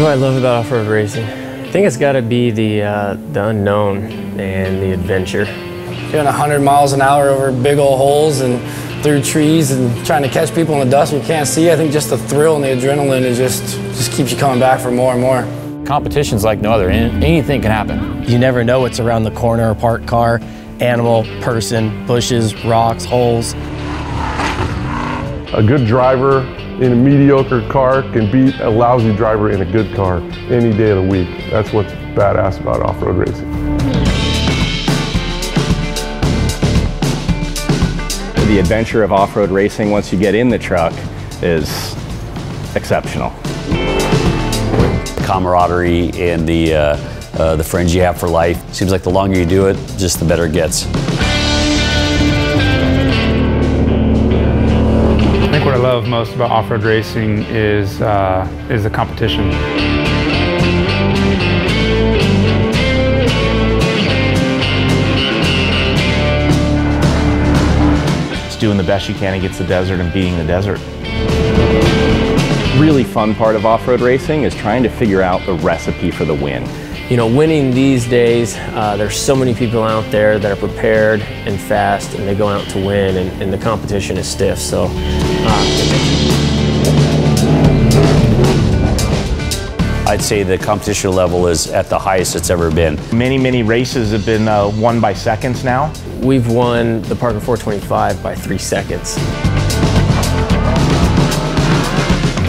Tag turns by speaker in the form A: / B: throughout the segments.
A: do I love about off-road racing? I think it's got to be the unknown and the adventure.
B: Doing 100 miles an hour over big old holes and through trees and trying to catch people in the dust we can't see. I think just the thrill and the adrenaline is just keeps you coming back for more and more.
C: Competition's like no other. Anything can happen.
D: You never know what's around the corner, a parked car, animal, person, bushes, rocks, holes.
E: A good driver in a mediocre car can beat a lousy driver in a good car any day of the week. That's what's badass about off-road racing.
F: The adventure of off-road racing, once you get in the truck, is exceptional.
G: Camaraderie and the friends you have for life. Seems like the longer you do it, just the better it gets.
H: I think what I love most about off-road racing is the competition.
C: It's doing the best you can against the desert and beating the desert.
F: Really fun part of off-road racing is trying to figure out the recipe for the win.
A: You know, winning these days, there's so many people out there that are prepared and fast, and they go out to win, and the competition is stiff. So,
G: I'd say the competition level is at the highest it's ever been.
C: Many races have been won by seconds now.
A: we've won the Parker 425 by 3 seconds.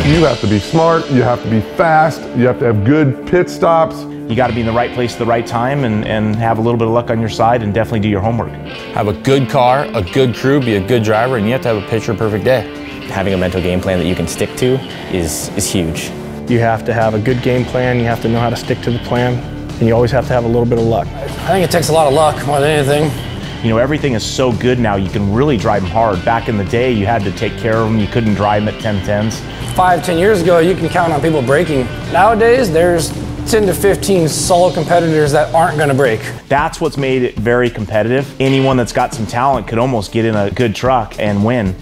E: You have to be smart, you have to be fast, you have to have good pit stops.
C: You got to be in the right place at the right time and have a little bit of luck on your side and definitely do your homework.
I: Have a good car, a good crew, be a good driver, and you have to have a picture perfect day.
D: Having a mental game plan that you can stick to is huge.
J: You have to have a good game plan, you have to know how to stick to the plan, and you always have to have a little bit of luck.
B: I think it takes a lot of luck more than anything.
C: You know, everything is so good now, you can really drive them hard. Back in the day, you had to take care of them, you couldn't drive them at 10-10s.
B: 5-10 years ago, you can count on people breaking. Nowadays, there's 10 to 15 solid competitors that aren't going to break.
C: That's what's made it very competitive. Anyone that's got some talent could almost get in a good truck and win.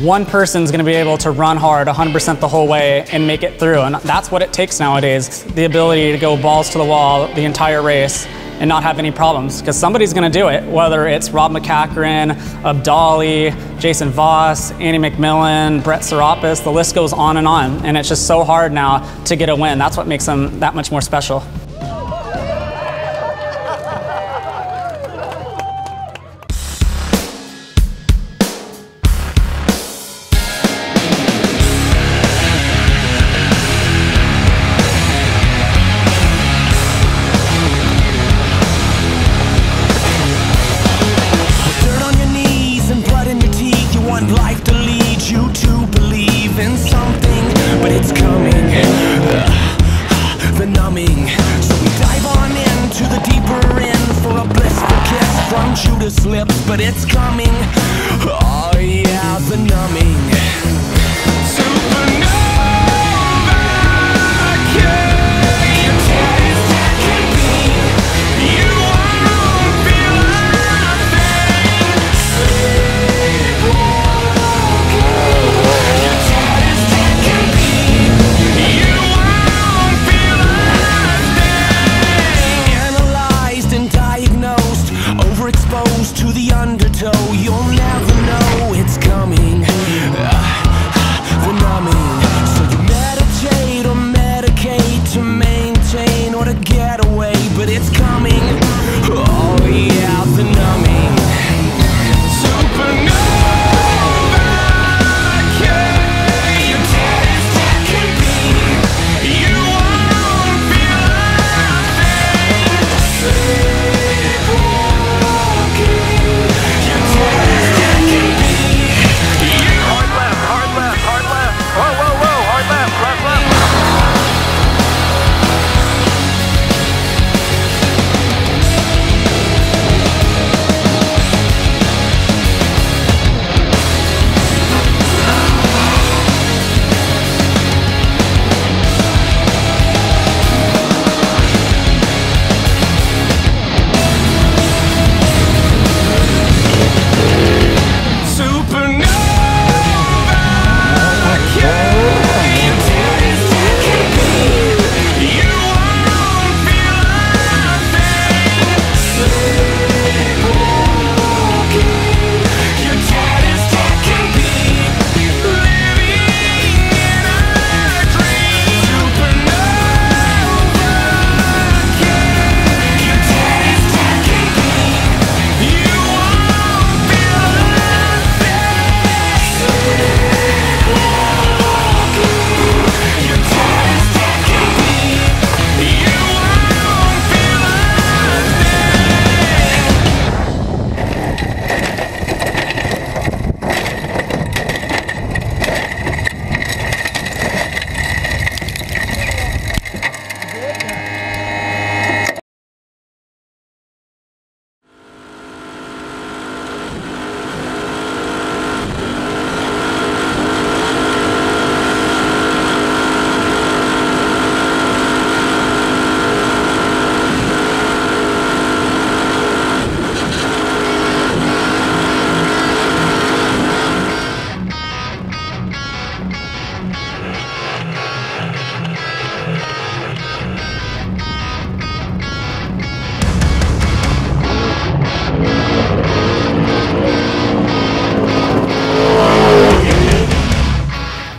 K: One person's going to be able to run hard 100% the whole way and make it through, and that's what it takes nowadays. The ability to go balls to the wall the entire race and not have any problems, because somebody's going to do it, whether it's Rob McCachran, Abdali, Jason Voss, Andy McMillan, Brett Serapis, the list goes on, and it's just so hard now to get a win. That's what makes them that much more special.
L: Life to lead you to believe in something, but it's coming, the numbing. So we dive on into the deeper end for a blissful kiss from Judas' lips, but it's coming, oh yeah, the numbing. Supernova, you taste that can be, you won't feel a thing. Overexposed to the undertow, you'll never know it's coming, the numbing. So you meditate or medicate to maintain or to get away, but it's coming, oh yeah, the numbing. Supernova, yeah, you taste that can be, you won't feel a thing.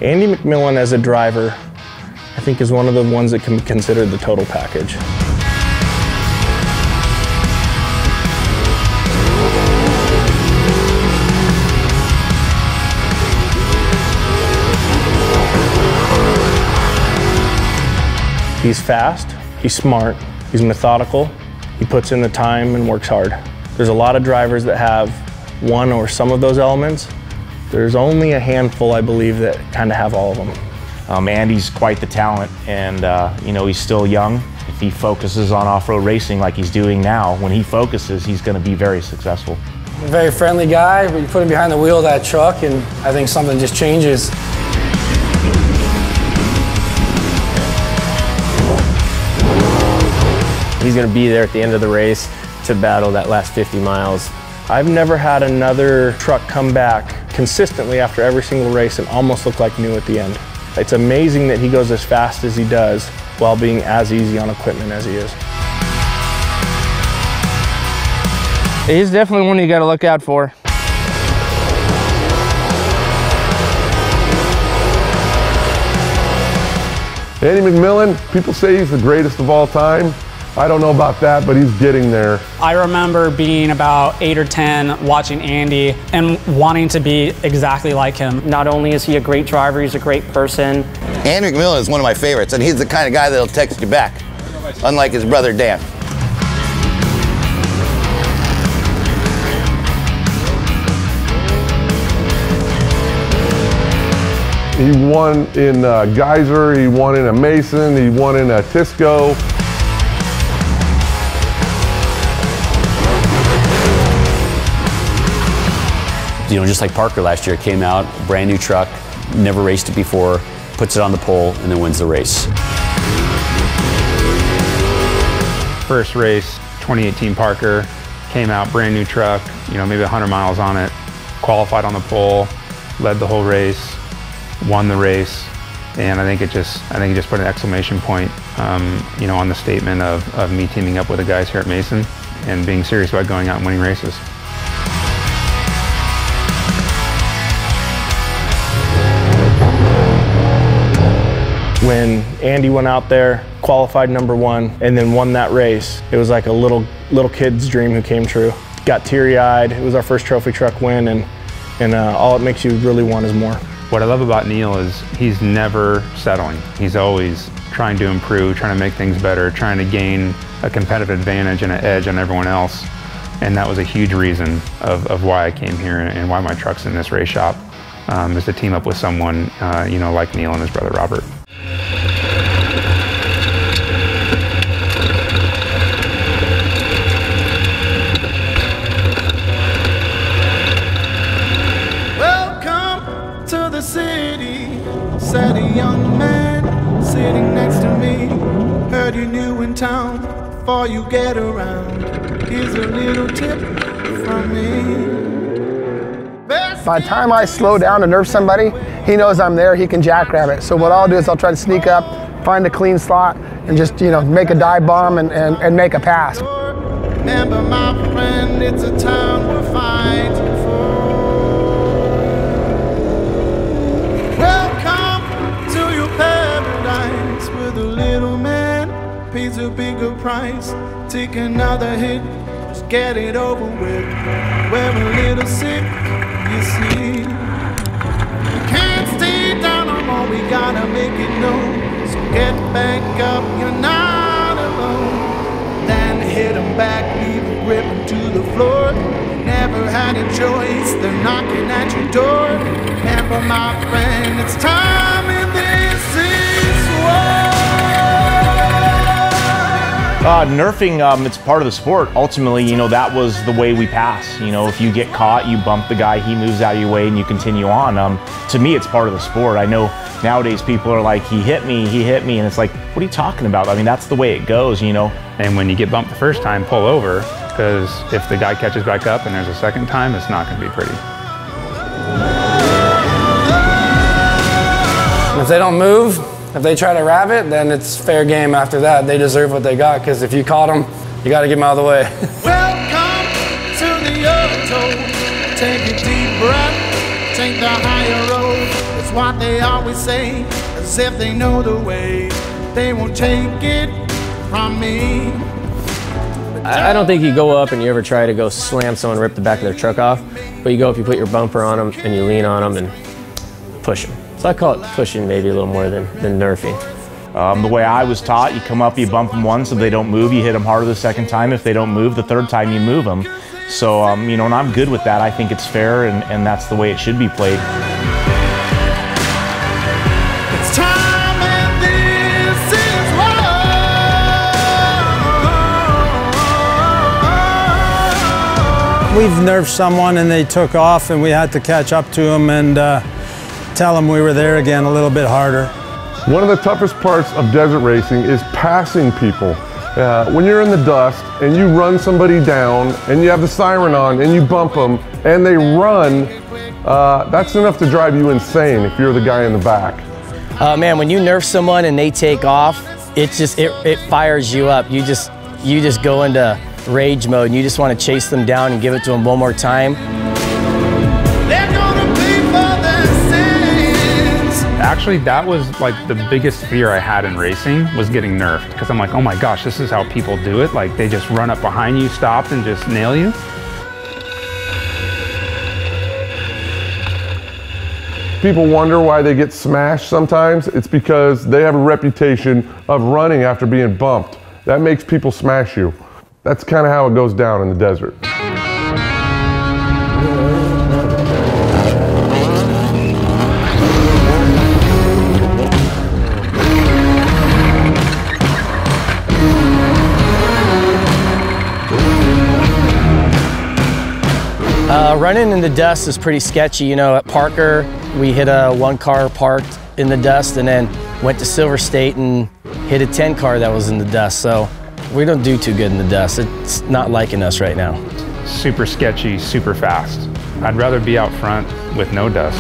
J: Andy McMillan as a driver, I think, is one of the ones that can be considered the total package. He's fast, he's smart, he's methodical, he puts in the time and works hard. There's a lot of drivers that have one or some of those elements. There's only a handful, I believe, that kind of have all of them.
C: Andy's quite the talent, and you know, he's still young. If he focuses on off-road racing like he's doing now, when he focuses, he's going to be very successful.
B: A very friendly guy, but you put him behind the wheel of that truck and I think something just changes.
A: He's going to be there at the end of the race to battle that last 50 miles.
J: I've never had another truck come back consistently after every single race and almost look like new at the end. It's amazing that he goes as fast as he does while being as easy on equipment as he is.
M: He's definitely one you got to look out for.
E: Andy McMillan, people say he's the greatest of all time. I don't know about that, but he's getting there.
K: I remember being about 8 or 10 watching Andy and wanting to be exactly like him.
N: Not only is he a great driver, he's a great person.
O: Andy McMillan is one of my favorites, and he's the kind of guy that'll text you back, unlike his brother Dan.
E: He won in Geyser, he won in a Mason, he won in a Tisco.
G: You know, just like Parker last year, came out, brand new truck, never raced it before, puts it on the pole, and then wins the race.
H: First race, 2018 Parker, came out, brand new truck, you know, maybe 100 miles on it, qualified on the pole, led the whole race, won the race, and I think it just put an exclamation point, you know, on the statement of me teaming up with the guys here at Mason and being serious about going out and winning races.
J: When Andy went out there, qualified #1, and then won that race, it was like a little kid's dream who came true. Got teary-eyed. It was our first trophy truck win, and all it makes you really want is more.
H: What I love about Neil is he's never settling. He's always trying to improve, trying to make things better, trying to gain a competitive advantage and an edge on everyone else. And that was a huge reason of why I came here and why my truck's in this race shop, is to team up with someone you know, like Neil and his brother Robert.
L: Welcome to the city, said a young man sitting next to me. Heard you new in town, before you get around, here's a little tip from me.
P: By the time I slow down to nerf somebody, he knows I'm there, he can jackrabbit it. So what I'll do is I'll try to sneak up, find a clean slot, and just, you know, make a dive bomb and make a pass.
L: Remember, my friend, it's a town we're fighting for. Welcome to your paradise, where the little man pays a bigger price. Take another hit, just get it over with. We're a little sick, you see. We can't stay down no more, we gotta make it known. So get back up, you're not alone. Then hit them back, leave them gripping to the floor. Never had a choice, they're knocking at your door. Remember, my friend, it's time and this is war.
C: Nerfing, it's part of the sport. Ultimately, you know, that was the way we pass. You know, if you get caught, you bump the guy, he moves out of your way, and you continue on. To me, it's part of the sport. I know nowadays people are like, he hit me, and it's like, what are you talking about? I mean, that's the way it goes, you know.
H: And when you get bumped the first time, pull over, because if the guy catches back up and there's a second time, it's not going to be pretty.
B: If they don't move, if they try to wrap it, then it's fair game after that. They deserve what they got, because if you caught them, you got to get them out of the way.
L: Welcome to the auto. Take a deep breath, take the higher road.
Q: It's what they always say, as if they know the way. They won't take it from me.
A: I don't think you go up and you ever try to go slam someone, rip the back of their truck off, but you go up, you put your bumper on them, and you lean on them and push them. So I call it pushing maybe a little more than nerfing.
C: The way I was taught, you come up, you bump them once, if they don't move, you hit them harder the second time. If they don't move, the third time you move them. So, you know, and I'm good with that. I think it's fair, and that's the way it should be played.
Q: It's time and this is
R: We've nerfed someone and they took off and we had to catch up to them and tell them we were there again a little bit harder.
E: One of the toughest parts of desert racing is passing people. When you're in the dust and you run somebody down and you have the siren on and you bump them and they run, that's enough to drive you insane if you're the guy in the back.
D: Man, when you nerf someone and they take off, it fires you up. You just go into rage mode and you just want to chase them down and give it to them one more time.
H: Actually, that was like the biggest fear I had in racing, was getting nerfed. Because I'm like, oh my gosh, this is how people do it. Like, they just run up behind you, stop, and just nail you.
E: People wonder why they get smashed sometimes. It's because they have a reputation of running after being bumped. That makes people smash you. That's kind of how it goes down in the desert.
D: Running in the dust is pretty sketchy. You know, at Parker, we hit a 1 car parked in the dust and then went to Silver State and hit a 10 car that was in the dust. So we don't do too good in the dust. It's not liking us right now.
H: Super sketchy, super fast. I'd rather be out front with no dust.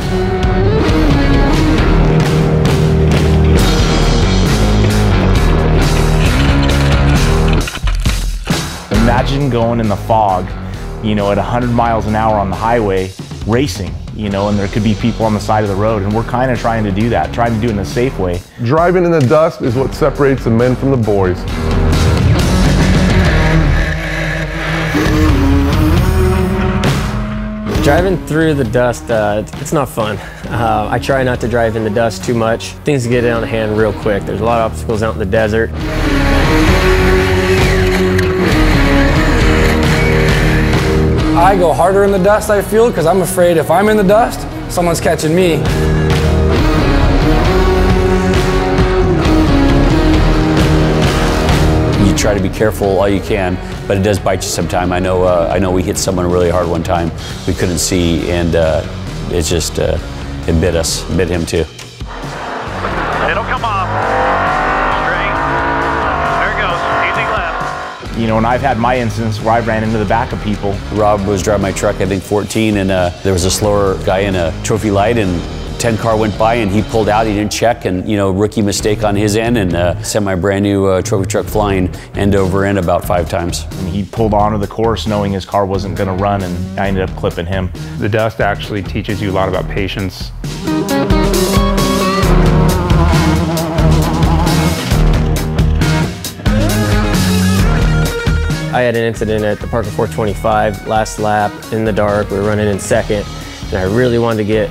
C: Imagine going in the fog, you know, at 100 miles an hour on the highway, racing, you know, and there could be people on the side of the road, and we're kind of trying to do that, trying to do it in a safe way.
E: Driving in the dust is what separates the men from the boys.
A: Driving through the dust, it's not fun. I try not to drive in the dust too much. Things get out of hand real quick. There's a lot of obstacles out in the desert.
B: I go harder in the dust, I feel, because I'm afraid if I'm in the dust, someone's catching me.
G: You try to be careful all you can, but it does bite you sometime. I know we hit someone really hard one time we couldn't see, and it just it bit us, bit him too.
S: It'll come off. Straight. There it goes. Easy left.
C: You know, and I've had my incidents where I ran into the back of people.
G: Rob was driving my truck, I think 14, and there was a slower guy in a trophy light, and 10 car went by and he pulled out, he didn't check, and, you know, rookie mistake on his end, and sent my brand new trophy truck flying end over end about 5 times.
C: And he pulled onto the course knowing his car wasn't going to run, and I ended up clipping him.
H: The dust actually teaches you a lot about patience.
A: I had an incident at the Parker 425, last lap in the dark. We were running in second, and I really wanted to get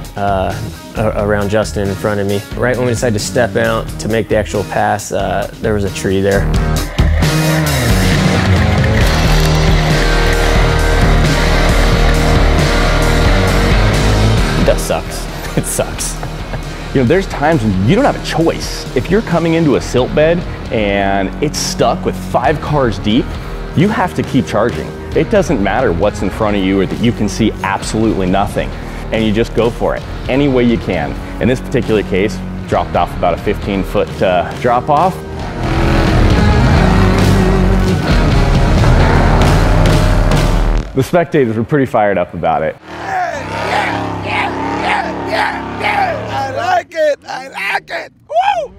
A: around Justin in front of me. Right when we decided to step out to make the actual pass, there was a tree there.
F: That sucks. It sucks. You know, there's times when you don't have a choice. If you're coming into a silt bed and it's stuck with 5 cars deep, you have to keep charging. It doesn't matter what's in front of you or that you can see absolutely nothing, and you just go for it any way you can. In this particular case, dropped off about a 15-foot drop off. The spectators were pretty fired up about it.
Q: I like it. I like it. Woo!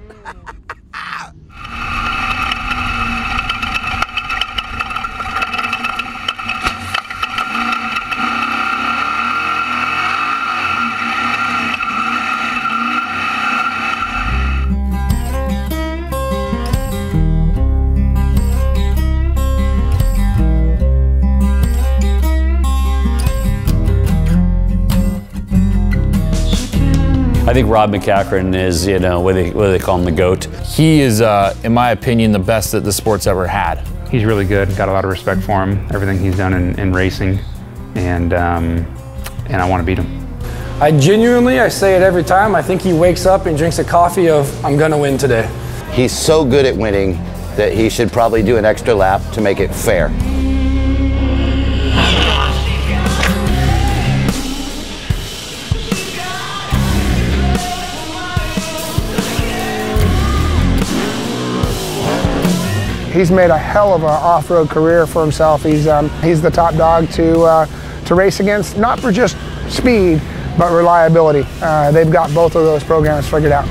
G: I think Rob McCachran is, you know, what do they call him, the GOAT?
I: He is, in my opinion, the best that the sport's ever had.
H: He's really good. Got a lot of respect for him. Everything he's done in racing, and I want to beat him.
B: I genuinely, I say it every time, I think he wakes up and drinks a coffee of, I'm gonna win today.
O: He's so good at winning that he should probably do an extra lap to make it fair.
P: He's made a hell of an off-road career for himself. He's the top dog to race against, not for just speed, but reliability. They've got both of those programs figured out.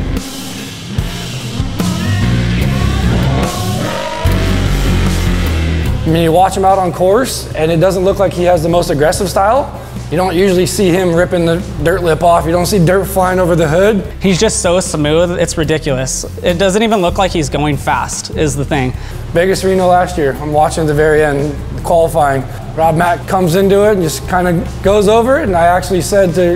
B: I mean, you watch him out on course, and it doesn't look like he has the most aggressive style. You don't usually see him ripping the dirt lip off. You don't see dirt flying over the hood.
K: He's just so smooth, it's ridiculous. It doesn't even look like he's going fast, is the thing.
B: Vegas Reno last year, I'm watching at the very end, qualifying. Rob Mack comes into it and just kind of goes over it, and I actually said to,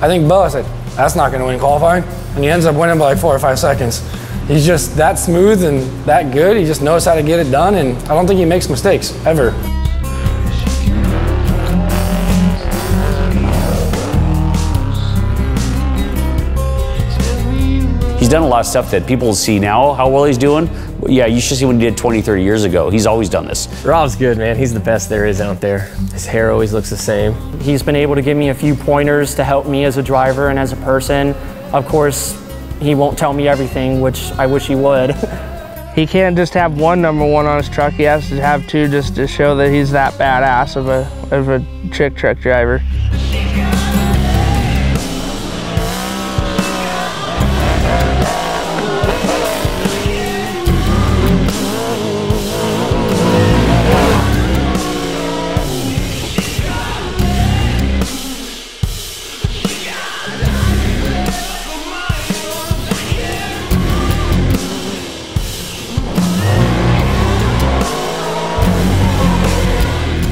B: I think Bo, I said, that's not gonna win qualifying. And he ends up winning by like 4 or 5 seconds. He's just that smooth and that good. He just knows how to get it done, and I don't think he makes mistakes, ever.
G: He's done a lot of stuff that people see now, how well he's doing. Yeah, you should see what he did 20, 30 years ago. He's always done this.
A: Rob's good, man. He's the best there is out there. His hair always looks the same.
N: He's been able to give me a few pointers to help me as a driver and as a person. Of course, he won't tell me everything, which I wish he would.
M: He can't just have one #1 on his truck. He has to have two just to show that he's that badass of a trick truck driver.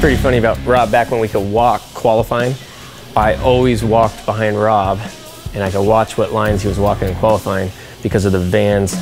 A: Pretty funny about Rob, back when we could walk qualifying, I always walked behind Rob and I could watch what lines he was walking in qualifying because of the van's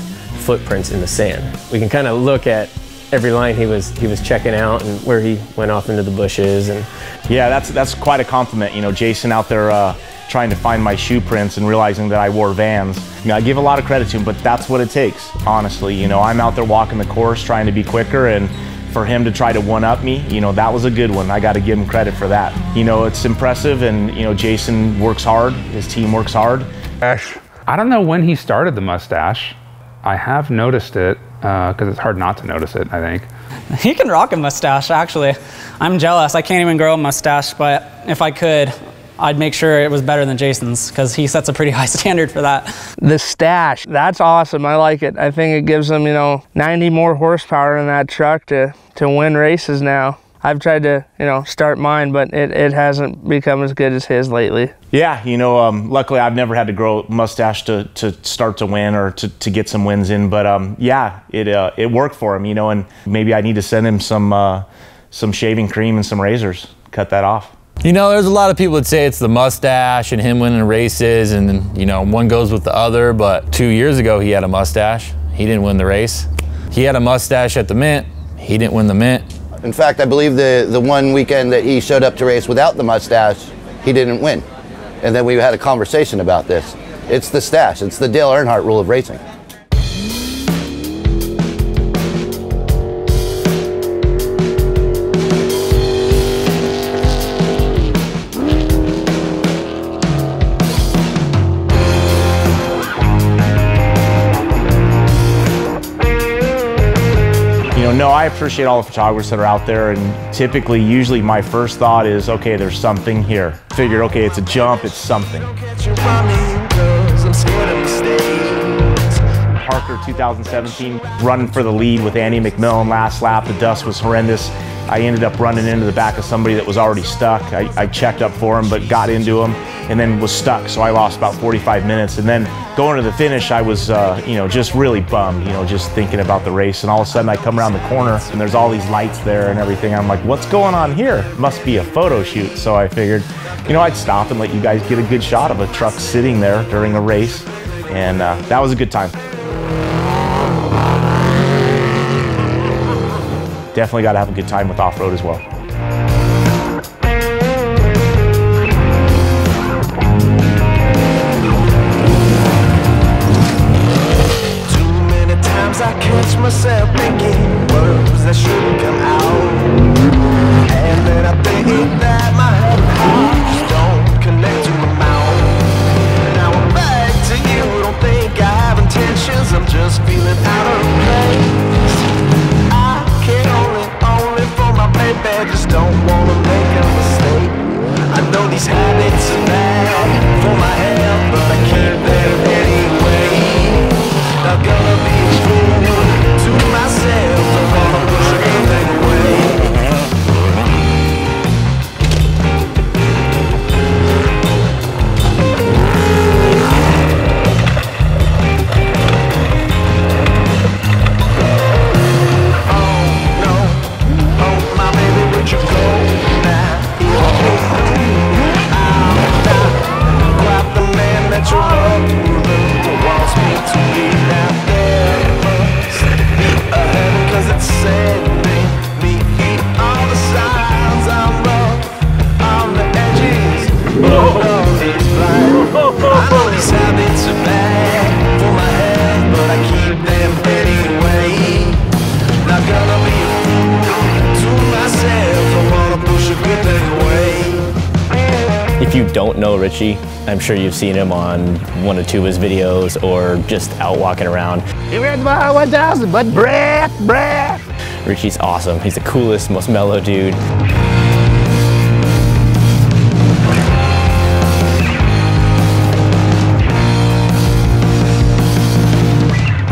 A: footprints in the sand. We can kind of look at every line he was checking out and where he went off into the bushes. And
C: yeah, that's quite a compliment. You know, Jason out there trying to find my shoe prints and realizing that I wore Vans. You know, I give a lot of credit to him, but that's what it takes, honestly. You know, I'm out there walking the course trying to be quicker, and for him to try to one-up me, you know, that was a good one. I got to give him credit for that. You know, it's impressive, and, you know, Jason works hard. His team works hard.
H: I don't know when he started the mustache. I have noticed it, because it's hard not to notice it, I think.
K: He can rock a mustache, actually. I'm jealous. I can't even grow a mustache, but if I could, I'd make sure it was better than Jason's, because he sets a pretty high standard for that.
M: The stash, that's awesome. I like it. I think it gives him, you know, 90 more horsepower in that truck to win races now. I've tried to, you know, start mine, but it hasn't become as good as his lately.
C: Yeah, you know, luckily I've never had to grow a mustache to start to win or to get some wins in, but yeah, it worked for him, you know, and maybe I need to send him some shaving cream and some razors, cut that off.
I: You know, there's a lot of people that say it's the mustache and him winning races, and then, you know, one goes with the other, but 2 years ago he had a mustache. He didn't win the race. He had a mustache at the Mint. He didn't win the Mint.
O: In fact, I believe the one weekend that he showed up to race without the mustache, he didn't win. And then we had a conversation about this. It's the stash. It's the Dale Earnhardt rule of racing.
C: No, I appreciate all the photographers that are out there, and typically, usually my first thought is, okay, there's something here. Figure, okay, it's a jump, it's something. Parker 2017, running for the lead with Andy McMillan last lap. The dust was horrendous. I ended up running into the back of somebody that was already stuck. I checked up for him, but got into him and then was stuck. So I lost about 45 minutes. And then going to the finish, I was, you know, just really bummed, you know, just thinking about the race. And all of a sudden I come around the corner and there's all these lights there and everything. I'm like, what's going on here? Must be a photo shoot. So I figured, you know, I'd stop and let you guys get a good shot of a truck sitting there during a race. And that was a good time. Definitely got to have a good time with off-road as well.
L: Too many times I catch myself thinking words that shouldn't come out, and then I think that my head and heart just don't connect to my mouth. Now I'm back to you, don't think I have intentions, I'm just feeling out of place. Only for my baby, just don't wanna make a mistake. I know these habits are bad for my health, but I keep them anyway. Not gonna be true to myself, don't wanna push anything away.
T: If you don't know Richie, I'm sure you've seen him on one or two of his videos or just out walking around. You read my 1000, but breath. Richie's awesome. He's the coolest, most mellow dude.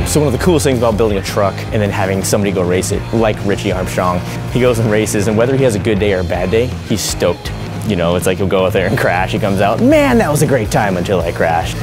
T: So one of the coolest things about building a truck and then having somebody go race it, like Richie Armstrong, he goes and races, and whether he has a good day or a bad day, he's stoked. You know, it's like he'll go out there and crash. He comes out, man, that was a great time until I crashed.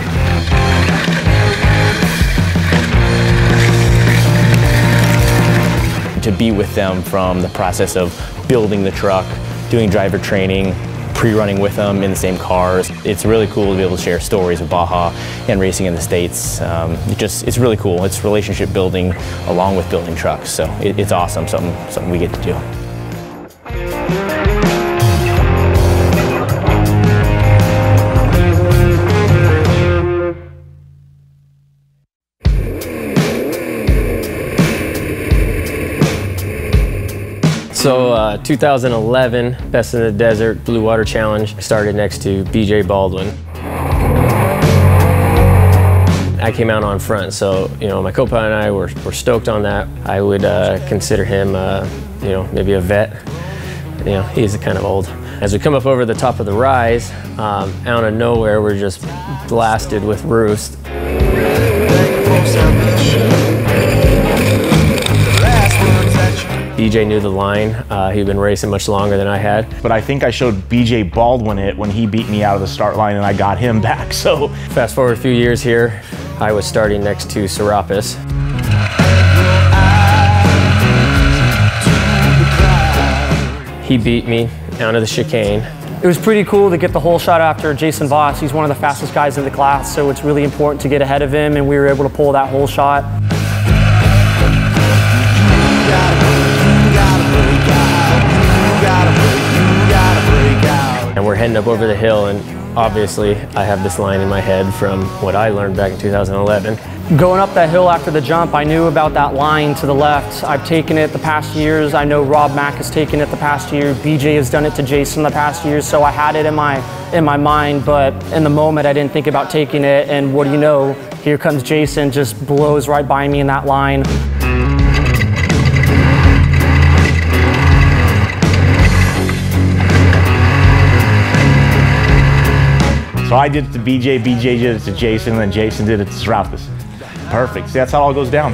T: To be with them from the process of building the truck, doing driver training, pre-running with them in the same cars. It's really cool to be able to share stories of Baja and racing in the States. It's really cool. It's relationship building along with building trucks. So it's awesome, something we get to do.
A: So 2011, Best in the Desert Blue Water Challenge started next to BJ Baldwin. I came out on front, so you know my co-pilot and I were stoked on that. I would consider him, you know, maybe a vet. You know, he's kind of old. As we come up over the top of the rise, out of nowhere, we're just blasted with roost. BJ knew the line. He'd been racing much longer than I had.
C: But I think I showed BJ Baldwin it when he beat me out of the start line and I got him back, so.
A: Fast forward a few years here, I was starting next to Serapis. He beat me down to the chicane.
N: It was pretty cool to get the whole shot after Jason Voss. He's one of the fastest guys in the class, so it's really important to get ahead of him, and we were able to pull that whole shot.
A: And we're heading up over the hill, and obviously I have this line in my head from what I learned back in 2011.
N: Going up that hill after the jump, I knew about that line to the left. I've taken it the past years. I know Rob Mack has taken it the past year. BJ has done it to Jason the past years, so I had it in my mind, but in the moment I didn't think about taking it, and what do you know, here comes Jason, just blows right by me in that line.
C: So I did it to BJ, BJ did it to Jason, and then Jason did it to Serapis. Perfect. See, that's how it all goes down.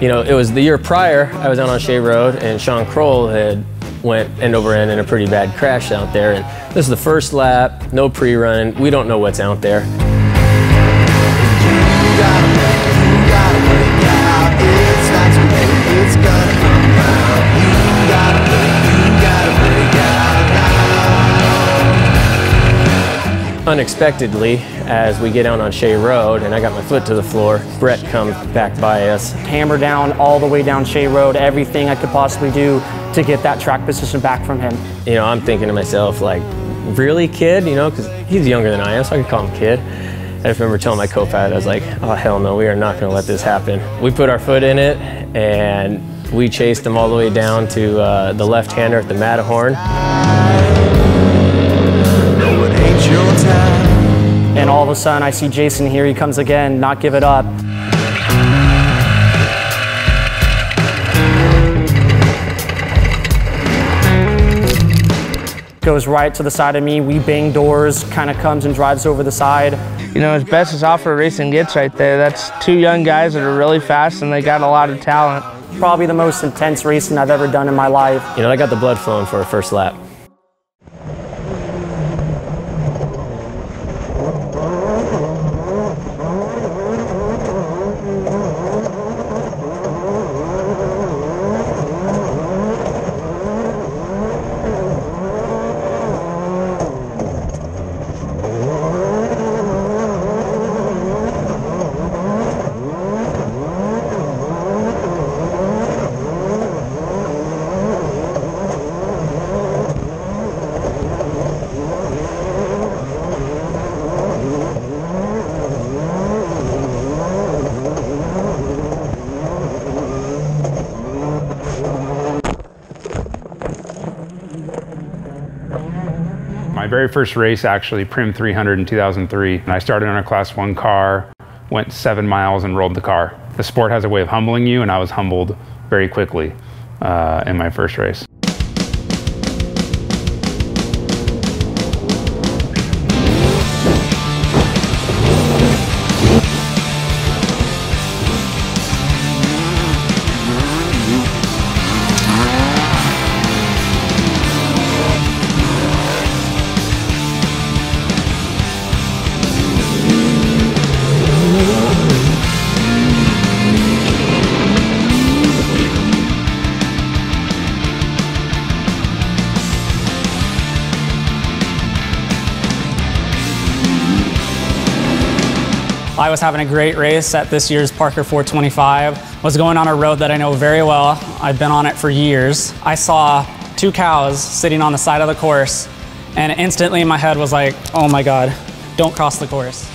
A: You know, it was the year prior, I was out on Shea Road, and Sean Kroll had went end over end in a pretty bad crash out there. And this is the first lap, no pre-run. We don't know what's out there. Unexpectedly, as we get out on Shea Road and I got my foot to the floor, Brett comes back by us.
N: Hammer down all the way down Shea Road, everything I could possibly do to get that track position back from him.
A: You know, I'm thinking to myself, like, really, kid? You know, because he's younger than I am, so I could call him kid. I just remember telling my co-pilot, I was like, oh, hell no, we are not going to let this happen. We put our foot in it, and we chased him all the way down to the left-hander at the Matterhorn.
N: And all of a sudden I see Jason, here he comes again, not give it up. Goes right to the side of me, we bang doors, kind of comes and drives over the side.
M: You know, as best as off-road racing gets right there, that's two young guys that are really fast and they got a lot of talent.
N: Probably the most intense racing I've ever done in my life.
A: You know, I got the blood flowing for a first lap.
H: My very first race, actually, Prim 300 in 2003. And I started on a Class 1 car, went 7 miles and rolled the car. The sport has a way of humbling you, and I was humbled very quickly in my first race.
K: I was having a great race at this year's Parker 425. Was going on a road that I know very well. I've been on it for years. I saw 2 cows sitting on the side of the course, and instantly my head was like, oh my God, don't cross the course.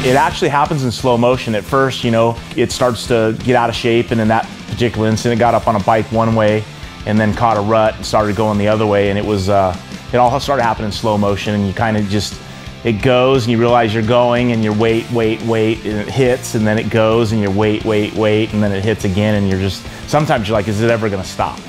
C: It actually happens in slow motion. At first, you know, it starts to get out of shape, and in that particular incident, got up on a bike one way and then caught a rut and started going the other way, and it all started happening in slow motion, and you kind of just, it goes and you realize you're going and you wait, and it hits, and then it goes and you wait, and then it hits again, and you're just, sometimes you're like, is it ever gonna stop?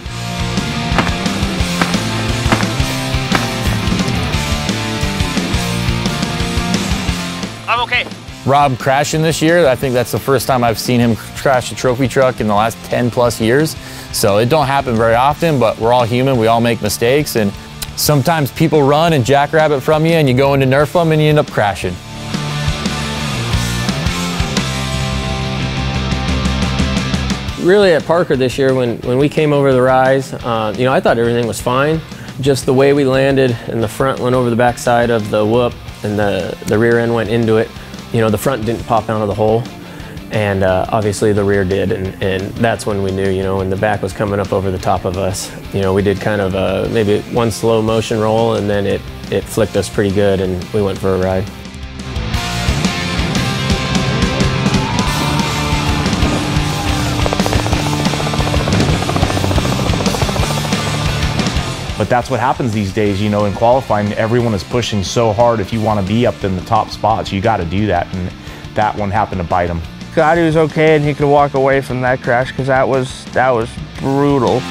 B: I'm okay.
I: Rob crashing this year, I think that's the first time I've seen him crash a trophy truck in the last 10 plus years. So it don't happen very often, but we're all human, we all make mistakes, and sometimes people run and jackrabbit from you and you go into nerf them and you end up crashing.
A: Really at Parker this year, when we came over the rise, you know, I thought everything was fine. Just the way we landed and the front went over the backside of the whoop and the rear end went into it. You know, the front didn't pop out of the hole, and obviously the rear did, and that's when we knew, you know, when the back was coming up over the top of us. You know, we did kind of maybe one slow motion roll, and then it flicked us pretty good, and we went for a ride.
C: But that's what happens these days, you know, in qualifying, everyone is pushing so hard. If you want to be up in the top spots, you got to do that, and that one happened to bite him.
M: God, he was okay and he could walk away from that crash because that was brutal.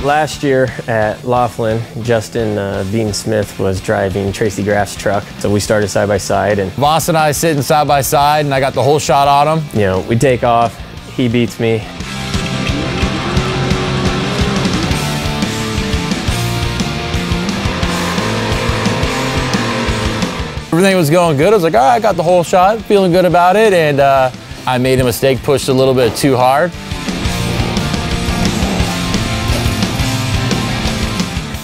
A: Last year at Laughlin, Justin Bean Smith was driving Tracy Graff's truck, so we started side by side. And
I: Voss and I sitting side by side, and I got the whole shot on him.
A: You know, we take off, he beats me.
I: Everything was going good. I was like, all right, I got the whole shot, feeling good about it, and I made a mistake, pushed a little bit too hard.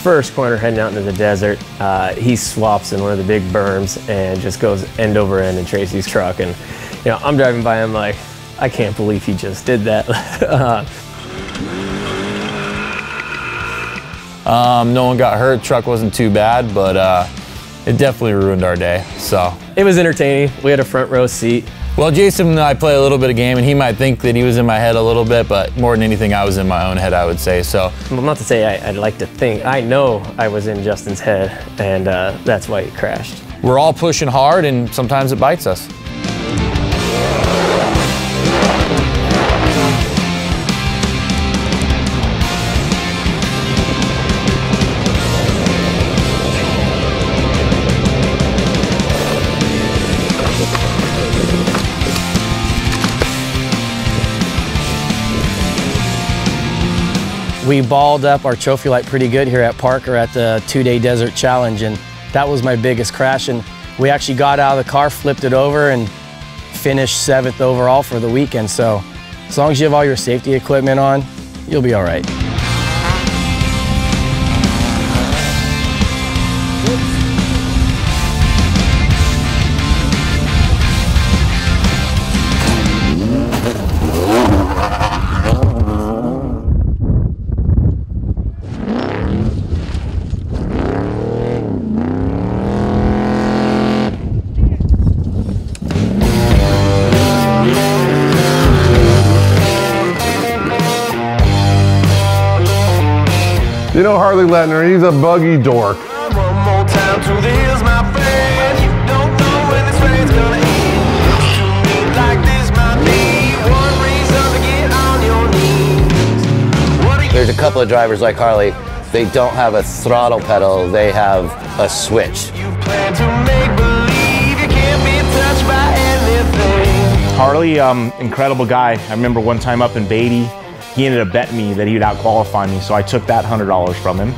A: First corner heading out into the desert, he swaps in one of the big berms and just goes end over end in Tracy's truck. And you know, I'm driving by him like, I can't believe he just did that.
I: No one got hurt, truck wasn't too bad, but it definitely ruined our day, so.
A: It was entertaining. We had a front row seat.
I: Well, Jason and I play a little bit of game, and he might think that he was in my head a little bit, but more than anything, I was in my own head, I would say, so.
A: Well, not to say I'd like to think. I know I was in Justin's head, and that's why he crashed.
I: We're all pushing hard, and sometimes it bites us.
D: We balled up our trophy light pretty good here at Parker at the 2-day desert challenge, and that was my biggest crash. And we actually got out of the car, flipped it over, and finished 7th overall for the weekend. So as long as you have all your safety equipment on, you'll be all right.
E: You know Harley Letner, he's a buggy dork.
O: There's a couple of drivers like Harley, they don't have a throttle pedal, they have a switch.
C: Harley, incredible guy. I remember one time up in Beatty, he ended up betting me that he would out-qualify me, so I took that $100 from him.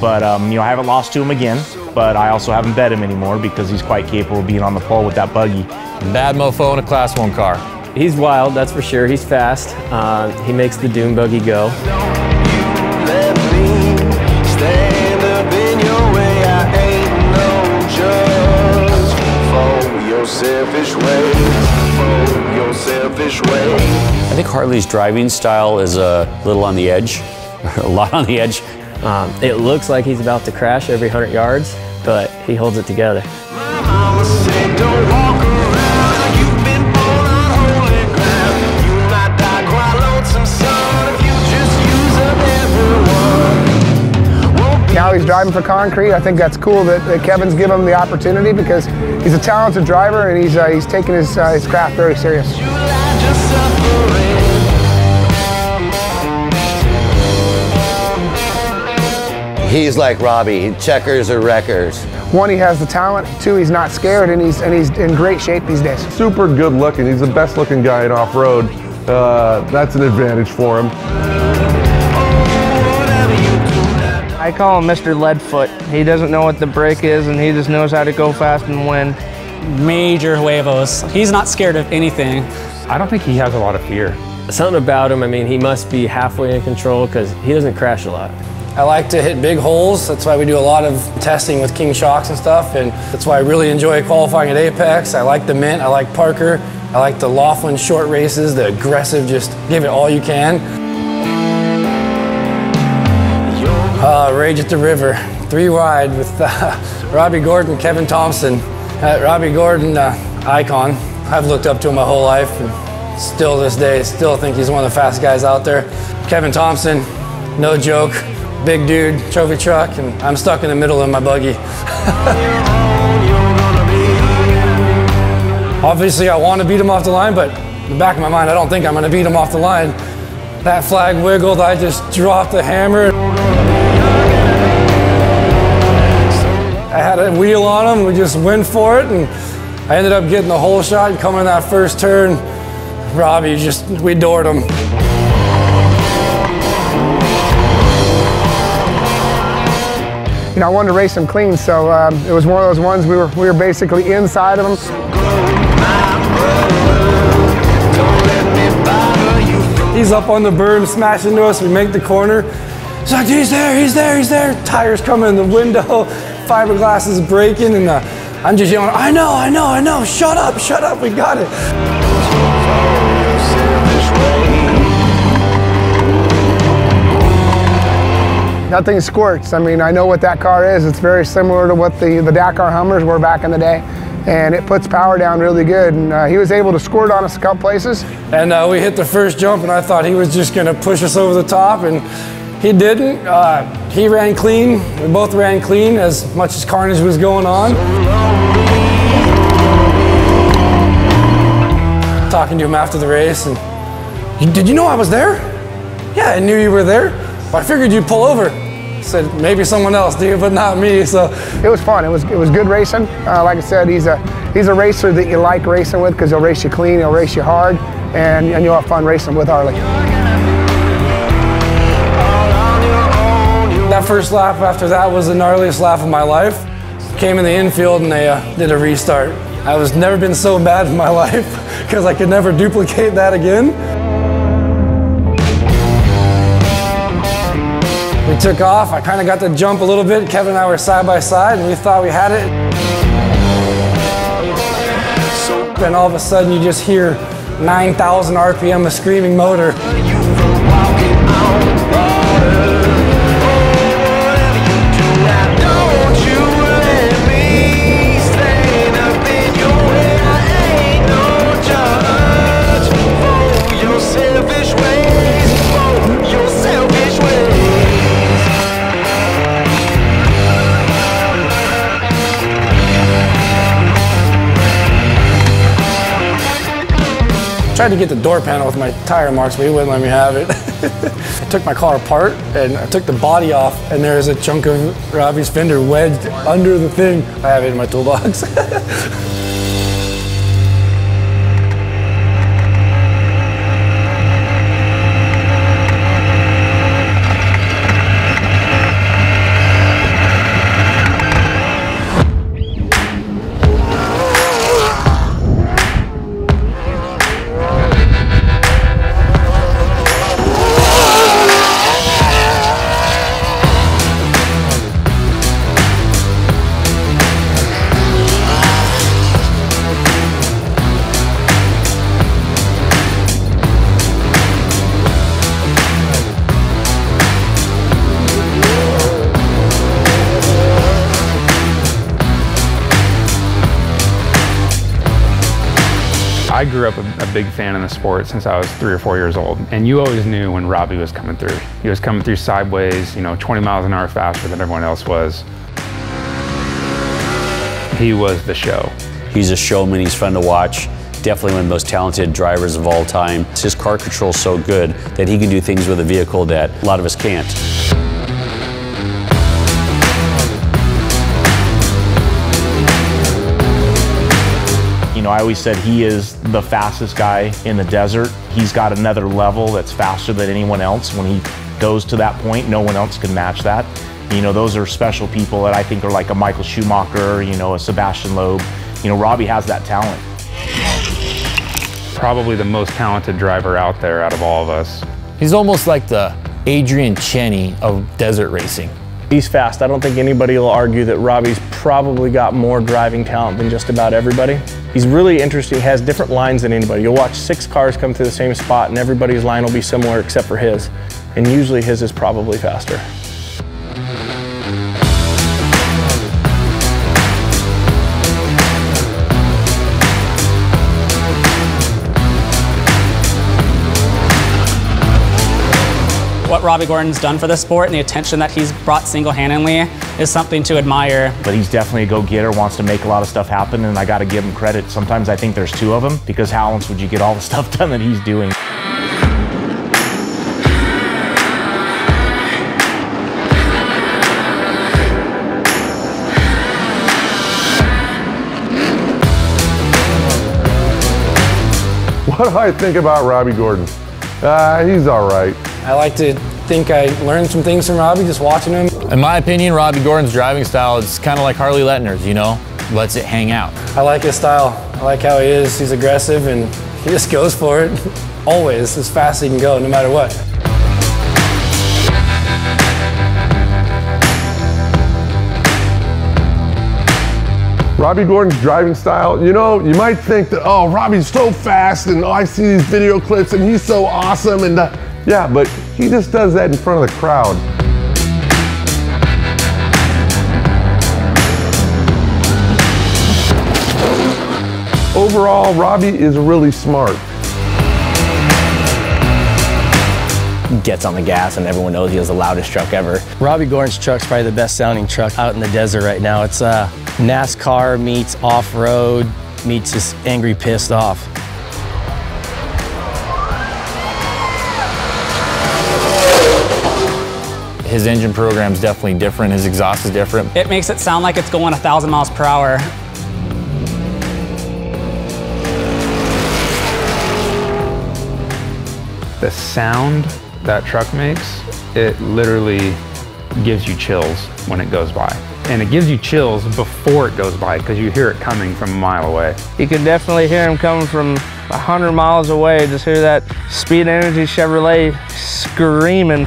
C: But you know, I haven't lost to him again, but I also haven't bet him anymore because he's quite capable of being on the pole with that buggy.
I: Bad mofo in a Class 1 car.
A: He's wild, that's for sure. He's fast. He makes the dune buggy go.
G: I think Harley's driving style is a little on the edge, a lot on the edge.
A: It looks like he's about to crash every 100 yards, but he holds it together.
P: Now he's driving for concrete. I think that's cool that Kevin's given him the opportunity because he's a talented driver and he's taking his craft very serious.
O: He's like Robbie, checkers or wreckers.
P: One, he has the talent. Two, he's not scared, and he's in great shape these days.
E: Super good looking. He's the best looking guy in off-road. That's an advantage for him.
M: I call him Mr. Leadfoot. He doesn't know what the brake is, and he just knows how to go fast and win.
K: major huevos. He's not scared of anything.
H: I don't think he has a lot of fear.
A: Something about him, I mean, he must be halfway in control because he doesn't crash a lot.
B: I like to hit big holes. That's why we do a lot of testing with King shocks and stuff, and that's why I really enjoy qualifying at Apex. I like the Mint, I like Parker, I like the Laughlin short races, the aggressive, just give it all you can. Rage at the River, 3 wide with Robbie Gordon, Kevin Thompson. Robbie Gordon, icon. I've looked up to him my whole life, and still this day, still think he's one of the fastest guys out there. Kevin Thompson, no joke, big dude, trophy truck, and I'm stuck in the middle of my buggy. Obviously, I want to beat him off the line, but in the back of my mind, I don't think I'm going to beat him off the line. That flag wiggled, I just dropped the hammer. I had a wheel on him, we just went for it, and I ended up getting the whole shot and coming in that first turn. Robbie, we doored him.
P: You know, I wanted to race him clean, so it was one of those ones we were basically inside of him.
B: He's up on the berm, smashing into us. We make the corner. He's like, he's there, he's there, he's there. Tires coming in the window, fiberglass is breaking, and I'm just yelling, I know, I know, I know, shut up, we got it.
P: Nothing squirts. I mean, I know what that car is. It's very similar to what the Dakar Hummers were back in the day, and it puts power down really good. And he was able to squirt on us a couple places.
B: And we hit the first jump, and I thought he was just gonna push us over the top, and he didn't. He ran clean. We both ran clean as much as carnage was going on. Talking to him after the race, and did you know I was there? Yeah, I knew you were there. Well, I figured you'd pull over. I said, maybe someone else did, but not me. So
P: it was fun. It was good racing. Like I said, he's a racer that you like racing with because he'll race you clean, he'll race you hard, and you'll have fun racing with Harley.
B: That first lap after that was the gnarliest lap of my life. Came in the infield and they did a restart. I was never been so mad in my life because I could never duplicate that again. We took off. I kind of got to jump a little bit. Kevin and I were side by side, and we thought we had it. Then all of a sudden, you just hear 9,000 RPM of screaming motor. I tried to get the door panel with my tire marks, but he wouldn't let me have it. I took my car apart and I took the body off, and there's a chunk of Robbie's fender wedged under the thing. I have it in my toolbox.
H: I grew up a big fan of the sport since I was 3 or 4 years old, and you always knew when Robbie was coming through. He was coming through sideways, 20 miles an hour faster than everyone else was. He was the show.
G: He's a showman, he's fun to watch. Definitely one of the most talented drivers of all time. His car control's so good that he can do things with a vehicle that a lot of us can't.
C: I always said he is the fastest guy in the desert. He's got another level that's faster than anyone else. When he goes to that point, no one else can match that. Those are special people that I think are like a Michael Schumacher, a Sebastian Loeb. You know, Robbie has that talent.
H: Probably the most talented driver out there out of all of us.
I: He's almost like the Adrian Cheney of desert racing.
J: He's fast. I don't think anybody will argue that Robbie's probably got more driving talent than just about everybody. He's really interesting. He has different lines than anybody. You'll watch 6 cars come through the same spot and everybody's line will be similar except for his. And usually his is probably faster.
K: What Robbie Gordon's done for the sport and the attention that he's brought single-handedly is something to admire.
C: But he's definitely a go-getter, wants to make a lot of stuff happen, and I got to give him credit. Sometimes I think there's 2 of them, because how else would you get all the stuff done that he's doing?
E: What do I think about Robbie Gordon? He's all right.
B: I like to think I learned some things from Robbie just watching him.
I: In my opinion, Robbie Gordon's driving style is kind of like Harley Letner's, you know? Lets it hang out.
B: I like his style. I like how he is. He's aggressive and he just goes for it. Always, as fast as he can go, no matter what.
E: Robbie Gordon's driving style, you know, you might think that, oh, Robbie's so fast and oh, I see these video clips and he's so awesome and yeah, but he just does that in front of the crowd. Overall, Robbie is really smart.
T: Gets on the gas and everyone knows he has the loudest truck ever.
D: Robbie Gordon's truck's probably the best sounding truck out in the desert right now. It's NASCAR meets off-road meets just angry pissed off.
I: His engine program's definitely different. His exhaust is different.
K: It makes it sound like it's going 1,000 miles per hour.
H: The sound that truck makes, it literally gives you chills when it goes by. And it gives you chills before it goes by because you hear it coming from a mile away.
M: You can definitely hear him coming from 100 miles away. Just hear that Speed Energy Chevrolet screaming.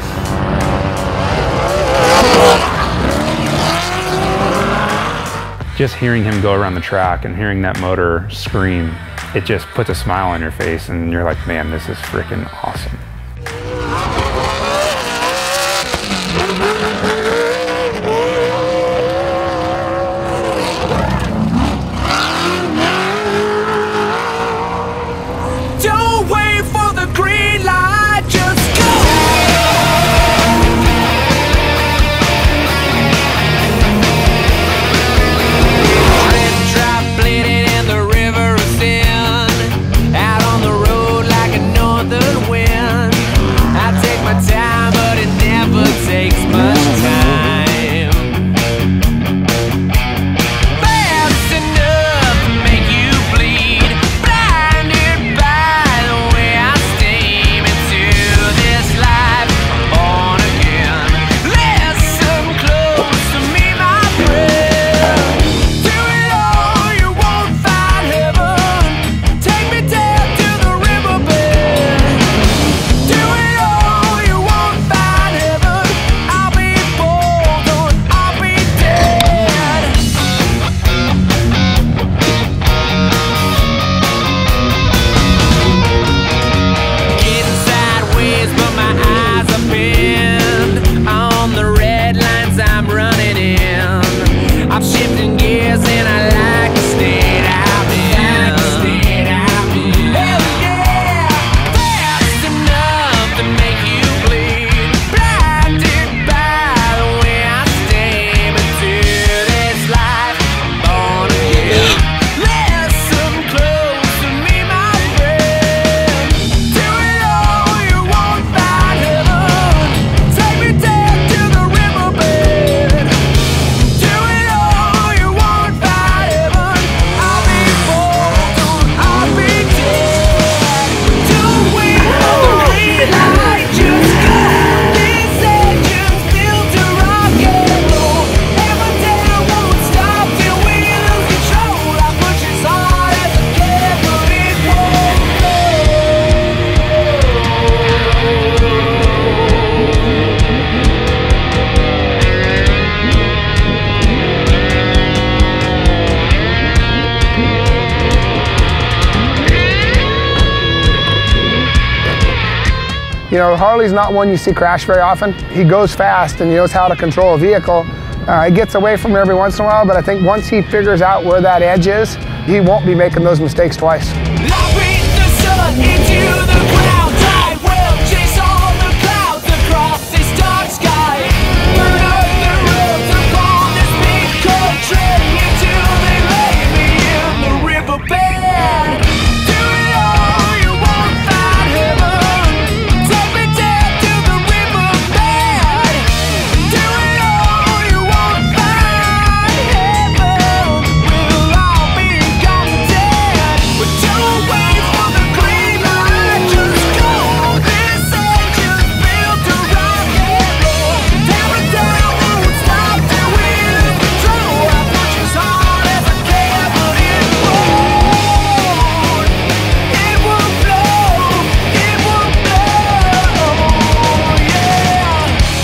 H: Just hearing him go around the track and hearing that motor scream, it just puts a smile on your face and you're like, man, this is freaking awesome.
L: Don't wait for the green light, just go. Raindrop bleeding in the river of sin, out on the road like a northern wind.
P: You know, Harley's not one you see crash very often. He goes fast and he knows how to control a vehicle. He gets away from it every once in a while, but I think once he figures out where that edge is, he won't be making those mistakes twice.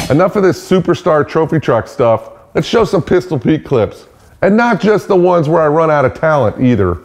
E: Enough of this superstar trophy truck stuff. Let's show some Pistol Pete clips. And not just the ones where I run out of talent either.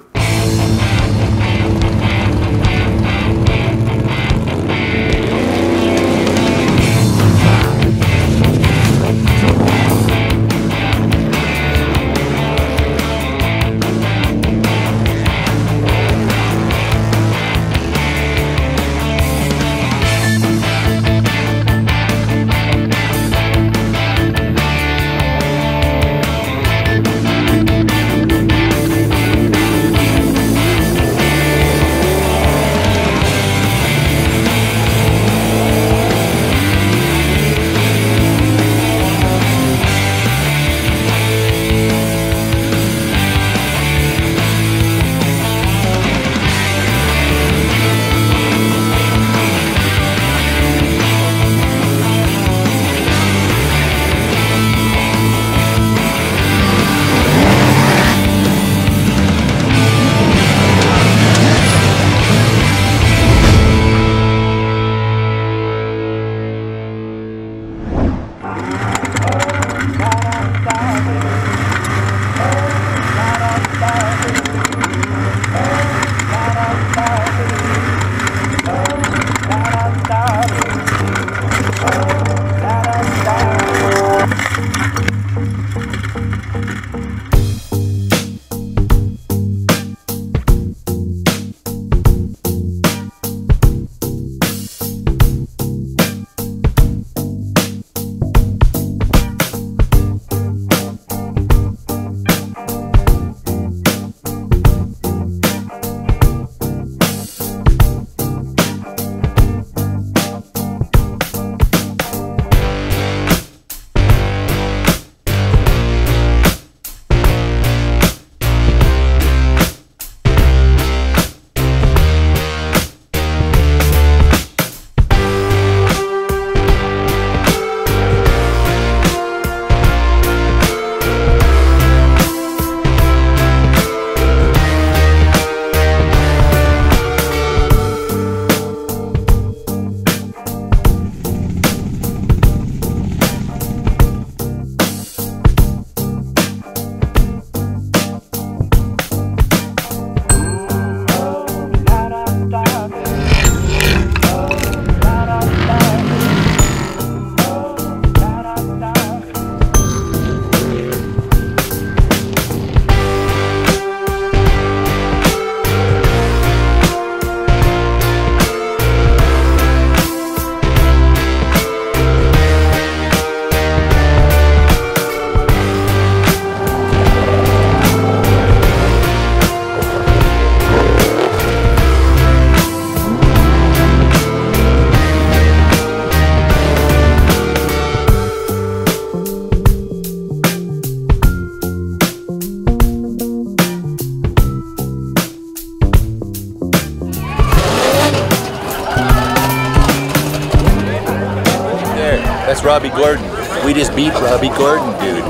U: That's Robbie Gordon. We just beat Robbie Gordon, dude.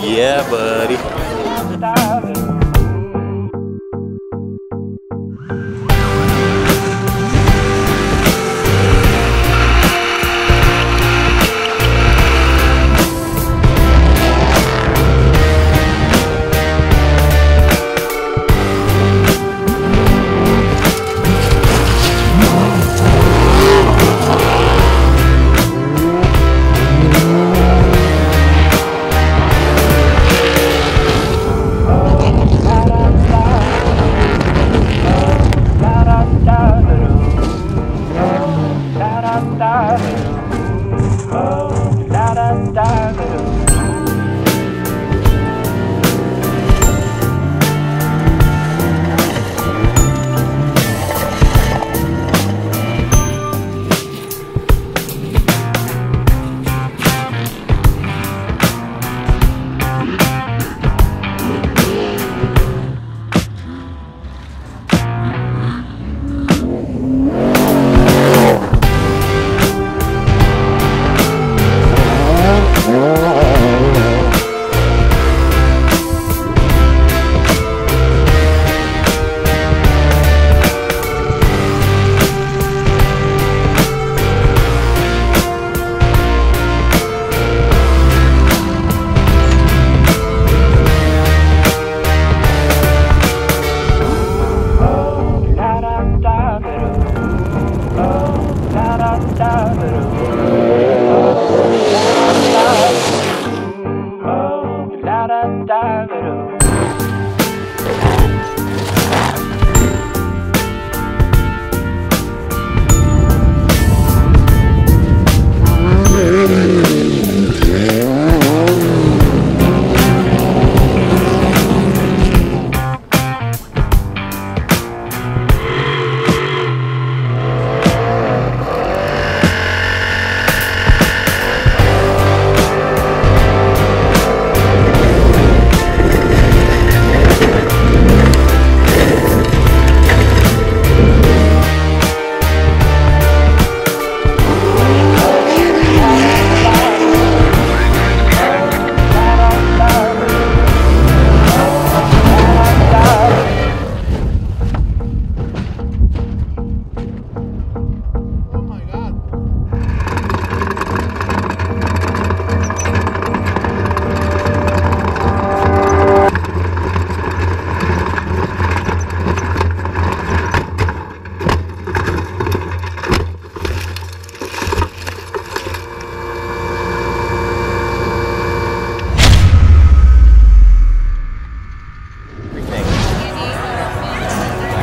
U: Yeah, buddy.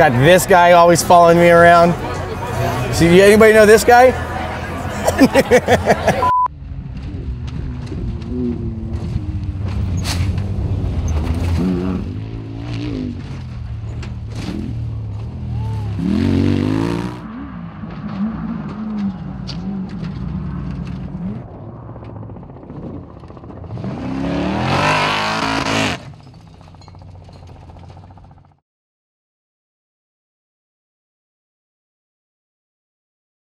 D: Got this guy always following me around. See, anybody know this guy?